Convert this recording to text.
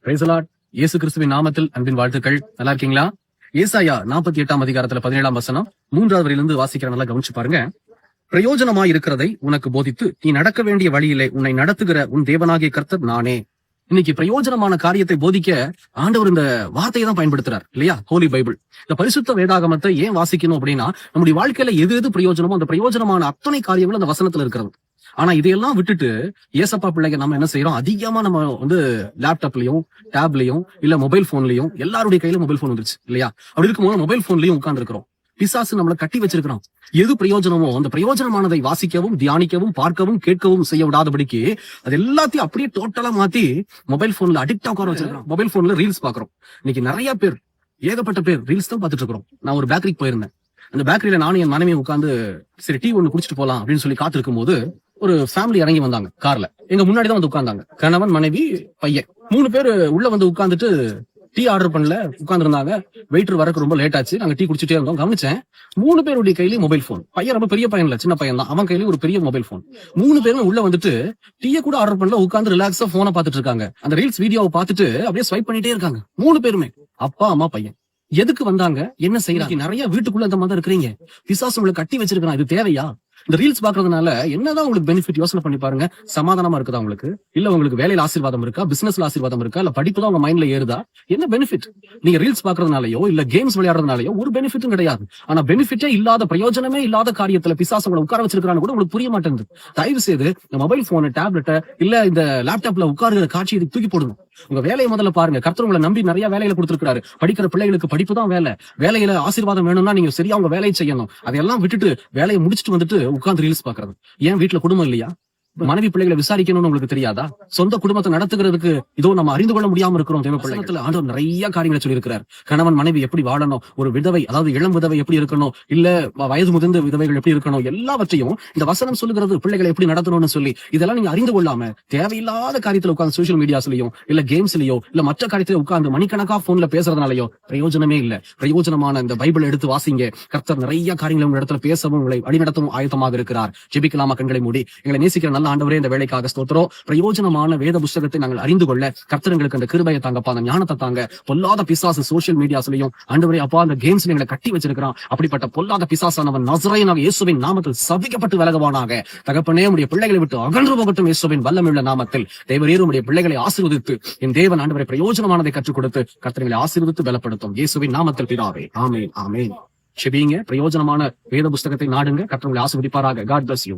Praise the Lord. இயேசு கிறிஸ்துவின் நாமத்தில் அன்பின் வாழ்த்துக்கள். நல்லா இருக்கீங்களா? ஏசாயா 48 அதிகாரத்துல 17 வசனம் 3வது வரியிலிருந்து வாசிக்கிற நல்லா கவனிச்சு பாருங்க. பிரயோஜனமாய் இருக்கிறதை உனக்கு போதித்து நீ நடக்க வேண்டிய வழியிலே உன்னை நடத்துகிற உன் தேவனாகிய கர்த்தர் நானே. இன்னைக்கு பிரயோஜனமான காரியத்தை போதிக்க ஆண்டவர் இந்த வார்த்தையை தான் பயன்படுத்துறார் இல்லையா? ஹோலி பைபிள், இந்த பரிசுத்த வேதாகமத்தை ஏன் வாசிக்கணும் அப்படின்னா, நம்முடைய வாழ்க்கையில எது எது பிரயோஜனமோ அந்த பிரயோஜனமான அத்தனை காரியங்களும் அந்த வசனத்துல இருக்கிறது. ஆனா இதையெல்லாம் விட்டுட்டு ஏசப்பா பிள்ளைங்க நம்ம என்ன செய்யறோம்? அதிகமா நம்ம லேப்டாப்லயும் டேப்லயும் இல்ல மொபைல் போன்லயும், எல்லாருடைய கையில மொபைல் போன் வந்துருச்சு இல்லையா? அப்படி இருக்கும்போது மொபைல் போன்லயும் உட்கார்ந்து இருக்கிறோம். பிசாசு நம்மளை கட்டி வச்சிருக்கிறோம். எது பிரயோஜனமோ அந்த பிரயோஜனமானதை வாசிக்கவும், தியானிக்கவும், பார்க்கவும், கேட்கவும் செய்ய விடாதபடிக்கு அது எல்லாத்தையும் அப்படியே டோட்டலா மாத்தி மொபைல் போன்ல அடிக்டா உட்கார வச்சிருக்கிறோம். மொபைல் போன்ல ரீல்ஸ் பாக்குறோம். இன்னைக்கு நிறைய பேர், ஏகப்பட்ட பேர் ரீல்ஸ் தான் பாத்துட்டு இருக்கிறோம். நான் ஒரு பேக்கரிக்கு போயிருந்தேன். அந்த பேக்கரியில நானும் என் மனைவியும் உட்காந்து சரி டீ ஒண்ணு குடிச்சிட்டு போலாம் அப்படின்னு சொல்லி காத்திருக்கும் போது ஒரு ஃபேமிலி இறங்கி வந்தாங்க கார்ல. எங்க முன்னாடிதான் வந்து உட்கார்ந்தாங்க. கணவன், மனைவி, பையன், 3 பேரு உள்ள வந்து உட்கார்ந்துட்டு டீ ஆர்டர் பண்ணல, உட்கார்ந்து இருந்தாங்க. வெயிட்டர் வரக்கு ரொம்ப லேட் ஆச்சு. நாங்க டீ குடிச்சிட்டே இருந்தோம். கவனிச்சேன், 3 பேருடைய கையிலயும் மொபைல் போன். பையன் ரொம்ப பெரிய பையன் இல்ல, சின்ன பையன் தான். அவன் கையிலயும் ஒரு பெரிய மொபைல் போன். 3 பேரும் உள்ள வந்துட்டு டீயை கூட ஆர்டர் பண்ணல, உட்கார்ந்து ரிலாக்ஸா போனை பாத்துட்டு இருக்காங்க. அந்த ரீல்ஸ் வீடியோவை பார்த்துட்டு அப்படியே ஸ்வைப் பண்ணிட்டே இருக்காங்க. 3 பேருமே, அப்பா அம்மா பையன். எதுக்கு வந்தாங்க? என்ன செய்யறாங்க? நிறைய வீட்டுக்குள்ள இந்த மாதிரி இருக்கிறீங்க. பிசாசு உங்களை கட்டி வச்சிருக்கான். இது தேவையா? இந்த ரீல்ஸ் பாக்குறதுனால என்னதான் உங்களுக்கு பெனிஃபிட்? யோசனை பண்ணி பாருங்க. சமாதானமா இருக்குதா உங்களுக்கு? இல்ல உங்களுக்கு வேலையில ஆசீர்வாதம் இருக்கா? பிசினஸ்ல ஆசீர்வாதம் இருக்கா? இல்ல படிப்பு தான் உங்க மைண்ட்ல ஏறுதா? என்ன பெனிஃபிட்? நீங்க ரீல்ஸ் பாக்குறதுனாலயோ இல்ல கேம்ஸ் விளையாடுறதுனாலயோ ஒரு பெனிஃபிட்டும் கிடையாது. ஆனா பெனிஃபிட்டே இல்லாத, பிரயோஜனமே இல்லாத காரியத்துல பிசாசு உங்களை உட்கார வச்சிருக்கான்னு கூட உங்களுக்கு புரிய மாட்டேங்குது. தயவு செய்து இந்த மொபைல் போன், டேப்லெட் இல்ல இந்த லேப்டாப்ல உட்காருகிற காட்சி இதுக்கு தூக்கி போடுங்க. உங்க வேலையை முதல்ல பாருங்க. கர்த்தர் உங்களை நம்பி நிறைய வேலைகளை கொடுத்திருக்காரு. படிக்கிற பிள்ளைகளுக்கு படிப்பு தான் வேலை. வேலையில ஆசீர்வாதம் வேணும்னா நீங்க சரியா உங்க வேலையை செய்யணும். அதையெல்லாம் விட்டுட்டு வேலையை முடிச்சுட்டு வந்துட்டு உட்கார்ந்து ரீல்ஸ் பாக்குறது. ஏன் வீட்டுல குடும்பம் இல்லையா? மனைவி பிள்ளைகளை விசாரிக்கணும்னு உங்களுக்கு தெரியாதா? சொந்த குடும்பத்தை நடத்துகிறதுக்கு இதோ நம்ம அறிந்து கொள்ள முடியாம இருக்கிறோம். தேவப்பிள்ளைகள் ஆண்டவர் நிறைய காரியங்களை சொல்லி இருக்கிறார். கணவன் மனைவி எப்படி வாழணும், ஒரு விதவை, அதாவது இளம் விதவை எப்படி இருக்கணும், இல்ல வயது முதிர்ந்த விதவைகள் எப்படி இருக்கணும், எல்லாவற்றையும் இந்த வசனம் சொல்லுகிறது. பிள்ளைகளை எப்படி நடத்தணும்னு சொல்லி இதெல்லாம் நீங்க அறிந்து கொள்ளாம தேவையில்லாத காரியத்துல உட்கார்ந்து சோசியல் மீடியாஸ்லயோ இல்ல கேம்ஸ்லயோ இல்ல மற்ற காரியத்துல உட்கார்ந்து மணிக்கணக்கா போன்ல பேசுறதுனாலயோ பிரயோஜனமே இல்ல. பிரயோஜனமான இந்த பைபிள் எடுத்து வாசிங்க. கர்த்தர் நிறைய காரியங்களை உங்க இடத்துல பேசவும் உங்களை வழிநடத்தவும் ஆயத்தமாக இருக்கிறார். ஜெபிக்கலாமா? கண்களை மூடி. எங்களை நேசிக்கிற நல்ல ஆண்டவரே, இந்த வேலைக்காக ஸ்தோத்திரம். பிரயோஜனமான வேத புத்தகத்தை நாங்கள் அறிந்து கொள்ள கர்த்தர் எங்களுக்கு அந்த கிருபையை தாங்கப்பா, அந்த ஞானத்தை தாங்க. பொல்லாத பிசாசு சோசியல் மீடியாஸ்லயும் ஆண்டவரே அப்பா அந்த கேம்ஸ்ல எங்களை கட்டி வச்சிருக்கிறான். அப்படிப்பட்ட பொல்லாத பிசாசானவன் நசரேயனாகிய இயேசுவின் நாமத்தில் சபிக்கப்பட்டு விலகுவானாக. தகப்பனே, உடைய பிள்ளைகளை விட்டு அகன்று போகட்டும் இயேசுவின் வல்லமையுள்ள நாமத்தில். தேவரீர் உடைய பிள்ளைகளை ஆசீர்வதித்து என் தேவன் ஆண்டவரை பிரயோஜனமானதை கற்றுக் கொடுத்து கர்த்தர்களை ஆசீர்வதித்து பலப்படுத்தும் இயேசுவின் நாமத்தில் பிதாவே, ஆமென், ஆமென். செபிங்க. பிரயோஜனமான வேத புஸ்தகத்தை நாடுங்க. கர்த்தர் உங்களை ஆசீர்வதிப்பாராக. God bless you.